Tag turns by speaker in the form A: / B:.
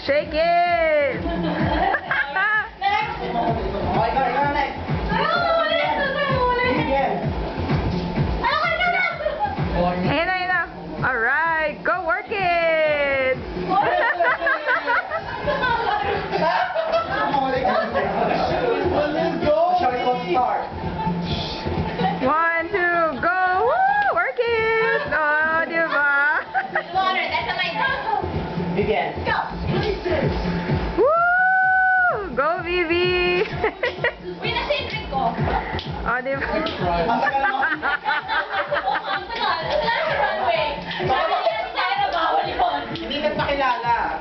A: Shake it!
B: Next!
C: Okay, ikaw next.
A: Ayun na, ayun na. Alright, go work it!
C: Let's go! Shall we start?
A: 1, 2, go! Woo! Work it! Oh, di ba?
B: Water, that's my
C: Begin.
B: Go!
A: Woo! Go, Vivi!
B: Uy, nasa yung drink ko.
A: Oh, di ba?
C: Ang tagal mo.
B: Ang tagal. Wala sa runway. Sabi nila ni Sarah, bawal yun.
C: Hindi ka pakilala.